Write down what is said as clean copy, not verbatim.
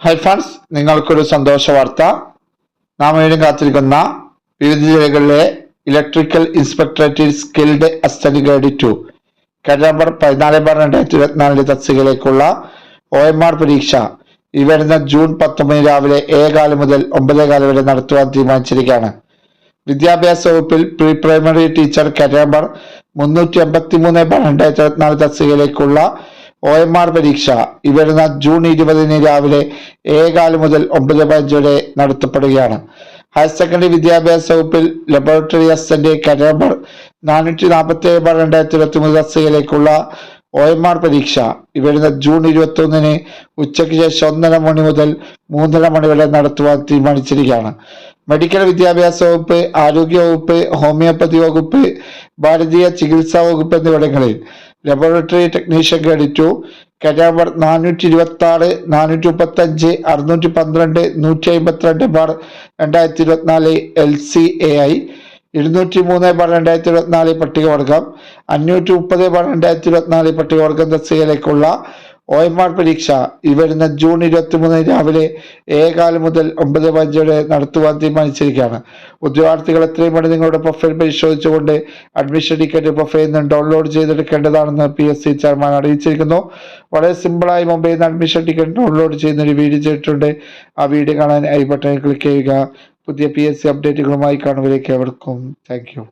Hi friends, നിങ്ങൾക്കൊരു സന്തോഷ വാർത്ത. നാം വീണ്ടും കാത്തിരിക്കുന്ന വിവിധ ജില്ലകളിലെ electrical inspectorate skilled assistant grade 2 കാര്യം നമ്പർ 14/2024 തസ്തികയിലേക്കുള്ള OMR പരീക്ഷ ഈ വരുന്ന ജൂൺ 19 രാവിലെ 7:15 മുതൽ 9:15 വരെ നടത്തുവാൻ തീരുമാനിച്ചിരിക്കുകയാണ്. വിദ്യാഭ്യാസ വകുപ്പിൽ പ്രീ പ്രൈമറി ടീച്ചർ കാര്യം നമ്പർ 383/2024 തസ്തികയിലേക്കുള്ള OMR പരീക്ഷ ഈ വരുന്ന ജൂൺ 20 രാവിലെ 7:15 മുതൽ 9:15 വരെ നടത്തപ്പെടുകയാണ്. ഹയർ സെക്കൻഡറി വിദ്യാഭ്യാസ വകുപ്പിൽ ലബോറട്ടറി അസിസ്റ്റന്റ് കാര്യം നമ്പർ 447/2023 തസ്തികയിലേക്കുള്ള OMR പരീക്ഷ ഈ വരുന്ന ജൂൺ 21 ഉച്ചയ്ക്ക് ശേഷം 1:30 മണി മുതൽ 3:30 മണി വരെ നടത്തുവാൻ തീരുമാനിച്ചിരിക്കുകയാണ്. മെഡിക്കൽ വിദ്യാഭ്യാസ വകുപ്പ്, ആരോഗ്യ വകുപ്പ്, ഹോമിയോപ്പതി വകുപ്പ്, ഭാരതീയ ചികിത്സാ വകുപ്പ് എന്നിവിടങ്ങളിൽ ലബോറട്ടറി ടെക്നീഷ്യൻ ഗ്രേഡ് 2 കാര്യം നമ്പർ 426, 435, 612, 152/2024 LCAI, 203/2024 പട്ടികവർഗം, 530/2024 പട്ടികവർഗം തസ്തികയിലേക്കുള്ള OMR പരീക്ഷ ഈ വരുന്ന ജൂൺ 23 രാവിലെ 7:15 മുതൽ 9:15 വരെ നടത്തുവാൻ തീരുമാനിച്ചിരിക്കുകയാണ്. ഉദ്യോഗാർത്ഥികൾ എത്രയും വേണ്ടി നിങ്ങളുടെ പ്രൊഫൈൽ പരിശോധിച്ചുകൊണ്ട് അഡ്മിഷൻ ടിക്കറ്റ് പ്രൊഫൈലിൽ നിന്ന് ഡൗൺലോഡ് ചെയ്തെടുക്കേണ്ടതാണെന്ന് PSC ചെയർമാൻ അറിയിച്ചിരിക്കുന്നു. വളരെ സിമ്പിളായി മൊബൈലിൽ നിന്ന് അഡ്മിഷൻ ടിക്കറ്റ് ഡൗൺലോഡ് ചെയ്യുന്ന ഒരു വീഡിയോ ചെയ്തിട്ടുണ്ട്. ആ വീഡിയോ കാണാൻ ഐ ബട്ടണിൽ ക്ലിക്ക് ചെയ്യുക. പുതിയ PSC അപ്ഡേറ്റുകളുമായി കാണുന്നവരേക്ക് ഏവർക്കും താങ്ക് യു.